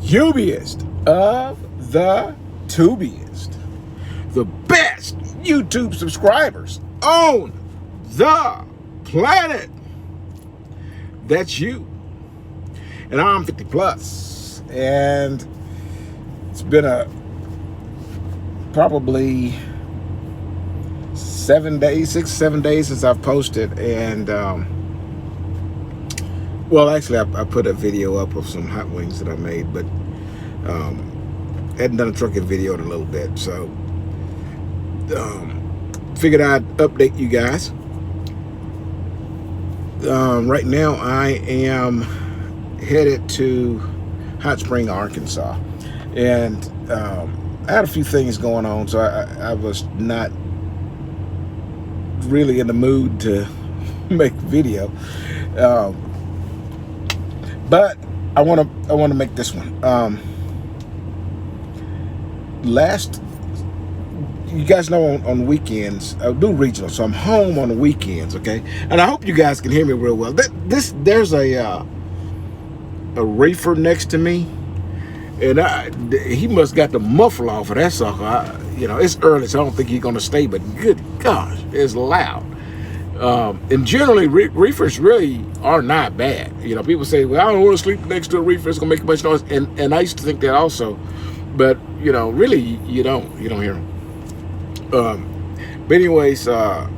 Ubiest of the tubiest, the best YouTube subscribers on the planet. That's you. And I'm 50 plus, and it's been probably 6-7 days since I've posted. And well, actually I put a video up of some hot wings that I made, but hadn't done a trucking video in a little bit, so figured I'd update you guys. Right now I am headed to Hot Spring, Arkansas, and I had a few things going on, so I was not really in the mood to make video, but I want to make this one. You guys know on weekends I do regional, so I'm home on the weekends, okay? And I hope you guys can hear me real well. There's a reefer next to me, and he must got the muffler off of that sucker. It's early, so I don't think he's gonna stay, but good gosh, it's loud. And generally reefers really are not bad. People say, well, I don't want to sleep next to a reefer, it's gonna make a bunch of noise, and I used to think that also, but really you don't hear them. But anyways, that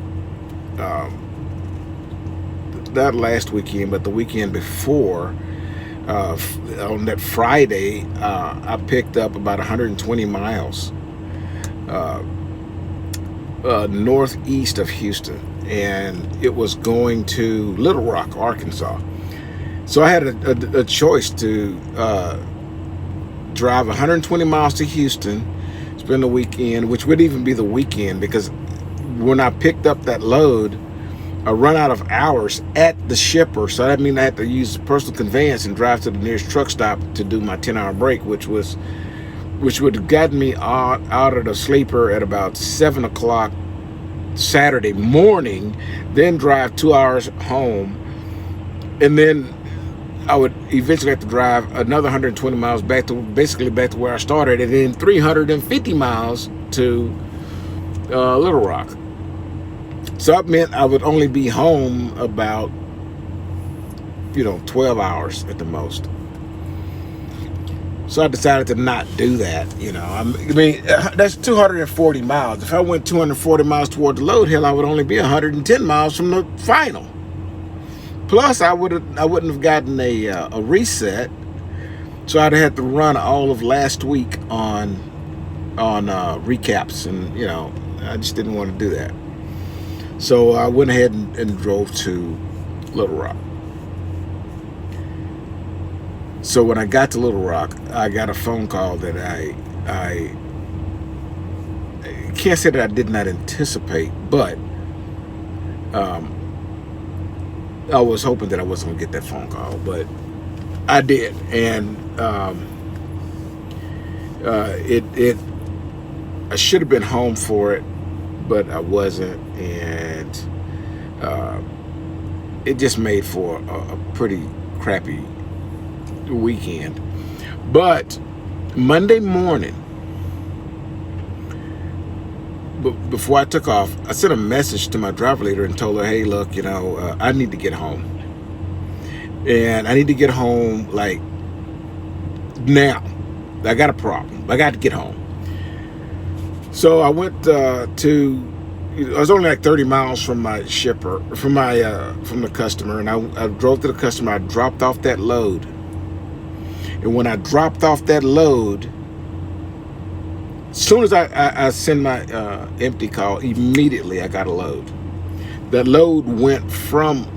last weekend, but the weekend before, on that Friday, I picked up about 120 miles northeast of Houston, and it was going to Little Rock, Arkansas. So I had a choice to drive 120 miles to Houston, spend the weekend, which would even be the weekend, because when I picked up that load, I run out of hours at the shipper, so that means I had to use personal conveyance and drive to the nearest truck stop to do my 10-hour break, which would have gotten me out of the sleeper at about 7 o'clock Saturday morning, then drive 2 hours home, and then I would eventually have to drive another 120 miles back to where I started, and then 350 miles to Little Rock. So that meant I would only be home about 12 hours at the most. So I decided to not do that. I mean, that's 240 miles. If I went 240 miles toward the load, hell, I would only be 110 miles from the final. Plus, I wouldn't have gotten a reset, so I'd have had to run all of last week on recaps, and I just didn't want to do that. So I went ahead and drove to Little Rock. So when I got to Little Rock, I got a phone call that I can't say that I did not anticipate, but I was hoping that I wasn't gonna get that phone call, but I did, and I should have been home for it, but I wasn't, and it just made for a pretty crappy weekend. But Monday morning, before I took off, I sent a message to my driver leader and told her, hey, look, I need to get home, and I need to get home like now. I got a problem. I got to get home. So I went I was only like 30 miles from my shipper, from the customer, and I drove to the customer. I dropped off that load, and when I dropped off that load, as soon as I send my empty call, immediately I got a load. That load went from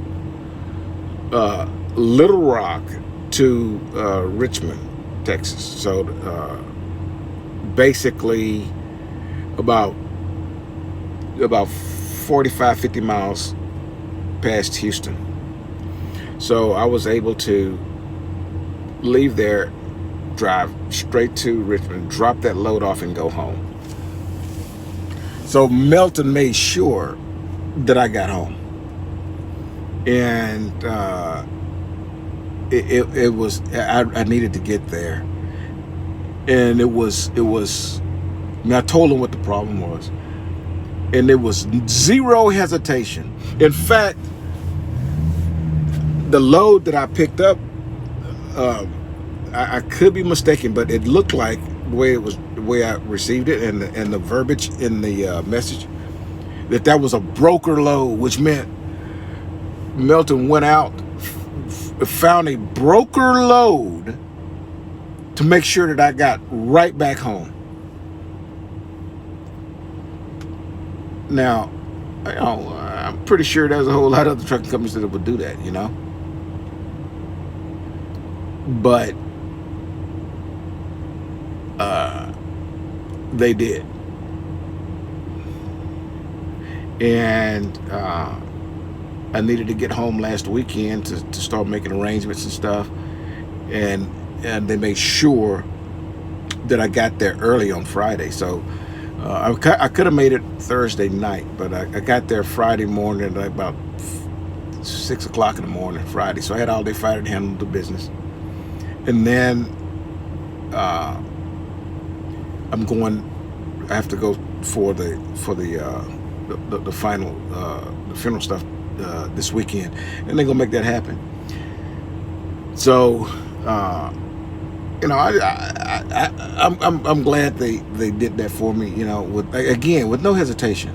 Little Rock to Richmond, Texas. So basically about 45-50 miles past Houston. So I was able to leave there, drive straight to Richmond, drop that load off, and go home. So Melton made sure that I got home, and it was I needed to get there, And it was, I mean, I told him what the problem was. And there was zero hesitation. In fact, the load that I picked up, I could be mistaken, but it looked like the way I received it, and the verbiage in the message, that was a broker load, which meant Melton went out, found a broker load to make sure that I got right back home. Now, I'm pretty sure there's a whole lot of other trucking companies that would do that, you know. But they did. And I needed to get home last weekend to start making arrangements and stuff. And they made sure that I got there early on Friday. So I could have made it Thursday night, but I got there Friday morning at about 6 o'clock in the morning Friday. So I had all day Friday to handle the business. And then I have to go for the final the funeral stuff this weekend, and they're gonna make that happen. So you know, I'm glad they did that for me, you know, with no hesitation.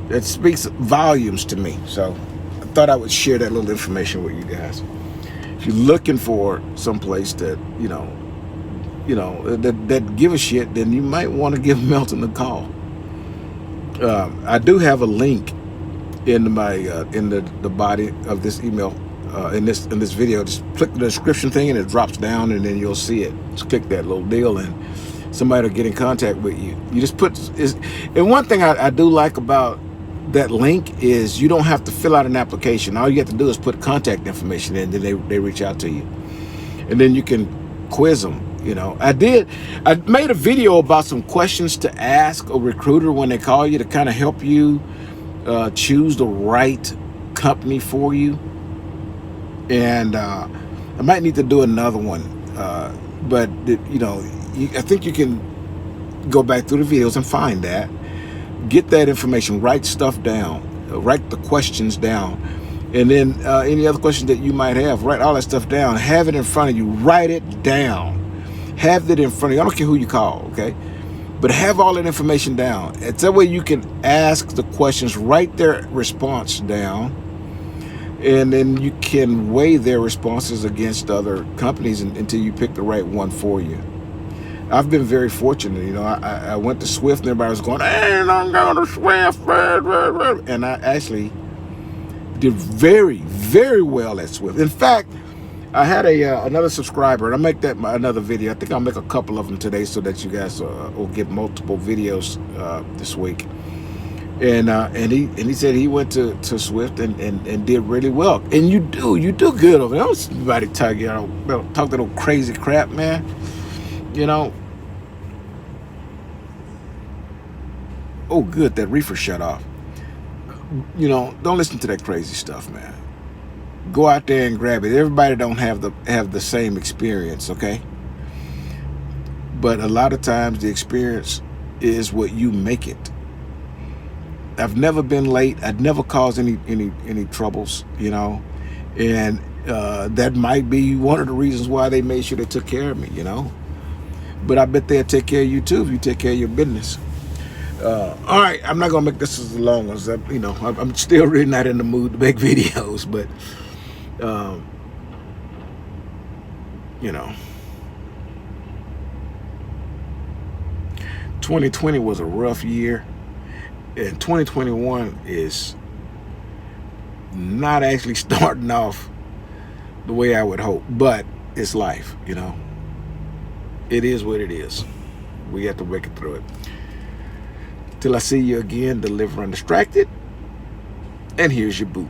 That speaks volumes to me. So I thought I would share that little information with you guys. If you're looking for someplace that that give a shit, then you might want to give Melton a call. I do have a link in my in the body of this email, in this video. Just click the description thing and it drops down, and then you'll see it. Just click that little deal and somebody will get in contact with you. You just and one thing I do like about that link is you don't have to fill out an application. All you have to do is put contact information in, then they reach out to you, and then you can quiz them. You know, I made a video about some questions to ask a recruiter when they call you to kind of help you choose the right company for you. And I might need to do another one, but you know, I think you can go back through the videos and find that. Get that information, write stuff down, write the questions down, and then any other questions that you might have, write all that stuff down, have it in front of you, write it down, have it in front of you. I don't care who you call, okay? But have all that information down. It's that way you can ask the questions, write their response down, and then you can weigh their responses against other companies until you pick the right one for you. I've been very fortunate, you know. I went to Swift and everybody was going, "Hey, I'm going to Swift," and I actually did very, very well at Swift. In fact, I had another subscriber, and I'll make that another video. I think I'll make a couple of them today so that you guys will get multiple videos this week. And he said he went to Swift and did really well. And you do good over there. Don't somebody talk that old crazy crap, man. You know. Oh, good, that reefer shut off. You know, don't listen to that crazy stuff, man. Go out there and grab it. Everybody don't have the same experience, okay? But a lot of times the experience is what you make it. I've never been late. I'd never caused any troubles, you know, and that might be one of the reasons why they made sure they took care of me, you know. But I bet they'll take care of you too if you take care of your business. All right, I'm not gonna make this as long as I'm still really not in the mood to make videos, but you know, 2020 was a rough year, and 2021 is not actually starting off the way I would hope, but it's life, you know. It is what it is. We have to make it through it. Till I see you again, deliver undistracted. And here's your boot.